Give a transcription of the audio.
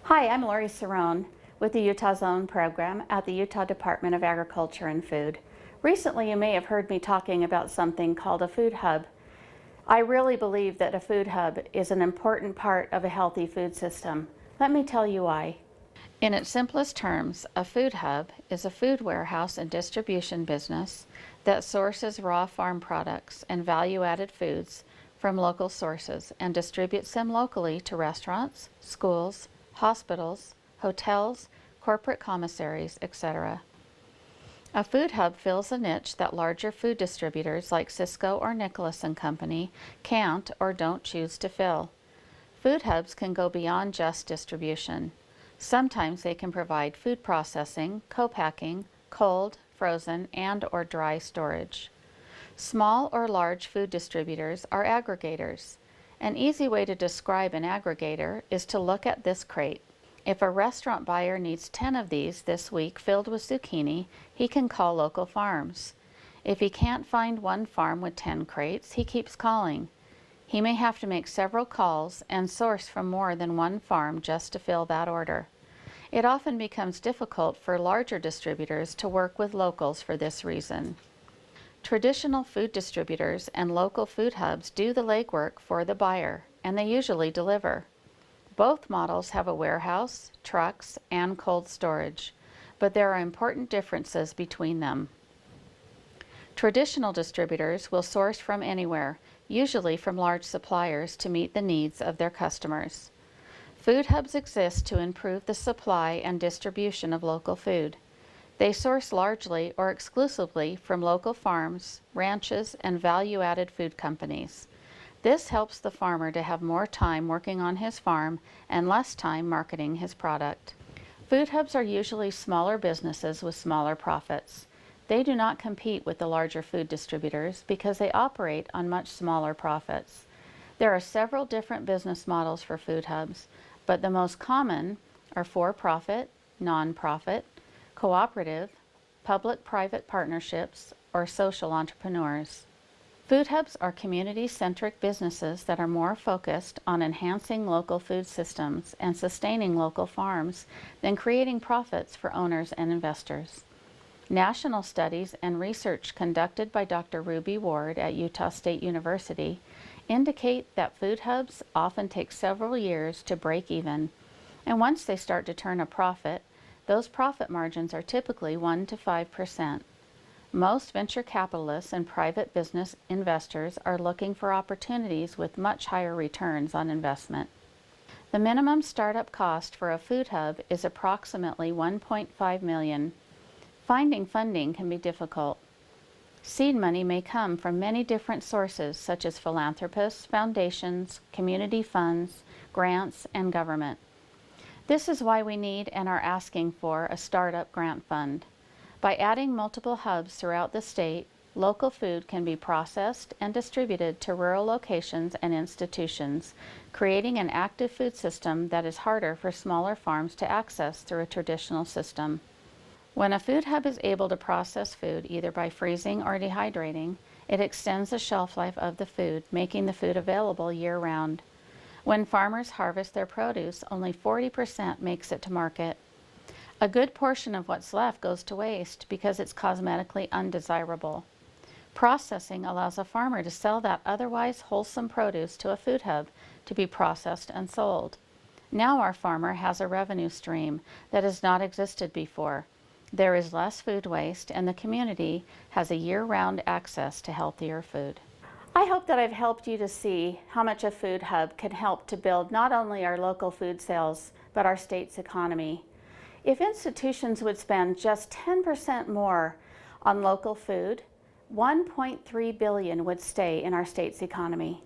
Hi, I'm Lori Cerrone with the Utah Zone program at the Utah Department of Agriculture and Food. Recently, you may have heard me talking about something called a food hub. I really believe that a food hub is an important part of a healthy food system. Let me tell you why. In its simplest terms, a food hub is a food warehouse and distribution business that sources raw farm products and value-added foods from local sources and distributes them locally to restaurants, schools, hospitals, hotels, corporate commissaries, etc. A food hub fills a niche that larger food distributors like Sysco or Nicholas and Company can't or don't choose to fill. Food hubs can go beyond just distribution. Sometimes they can provide food processing, co-packing, cold, frozen, and/or dry storage. Small or large food distributors are aggregators. An easy way to describe an aggregator is to look at this crate. If a restaurant buyer needs 10 of these this week filled with zucchini, he can call local farms. If he can't find one farm with 10 crates, he keeps calling. He may have to make several calls and source from more than one farm just to fill that order. It often becomes difficult for larger distributors to work with locals for this reason. Traditional food distributors and local food hubs do the legwork for the buyer, and they usually deliver. Both models have a warehouse, trucks, and cold storage, but there are important differences between them. Traditional distributors will source from anywhere, usually from large suppliers, to meet the needs of their customers. Food hubs exist to improve the supply and distribution of local food. They source largely or exclusively from local farms, ranches, and value-added food companies. This helps the farmer to have more time working on his farm and less time marketing his product. Food hubs are usually smaller businesses with smaller profits. They do not compete with the larger food distributors because they operate on much smaller profits. There are several different business models for food hubs, but the most common are for-profit, non-profit, cooperative, public-private partnerships, or social entrepreneurs. Food hubs are community-centric businesses that are more focused on enhancing local food systems and sustaining local farms than creating profits for owners and investors. National studies and research conducted by Dr. Ruby Ward at Utah State University indicate that food hubs often take several years to break even, and once they start to turn a profit, those profit margins are typically 1 to 5%. Most venture capitalists and private business investors are looking for opportunities with much higher returns on investment. The minimum startup cost for a food hub is approximately $1.5 million. Finding funding can be difficult. Seed money may come from many different sources such as philanthropists, foundations, community funds, grants, and government. This is why we need and are asking for a startup grant fund. By adding multiple hubs throughout the state, local food can be processed and distributed to rural locations and institutions, creating an active food system that is harder for smaller farms to access through a traditional system. When a food hub is able to process food either by freezing or dehydrating, it extends the shelf life of the food, making the food available year-round. When farmers harvest their produce, only 40% makes it to market. A good portion of what's left goes to waste because it's cosmetically undesirable. Processing allows a farmer to sell that otherwise wholesome produce to a food hub to be processed and sold. Now our farmer has a revenue stream that has not existed before. There is less food waste, and the community has a year-round access to healthier food. I hope that I've helped you to see how much a food hub can help to build not only our local food sales, but our state's economy. If institutions would spend just 10% more on local food, $1.3 billion would stay in our state's economy.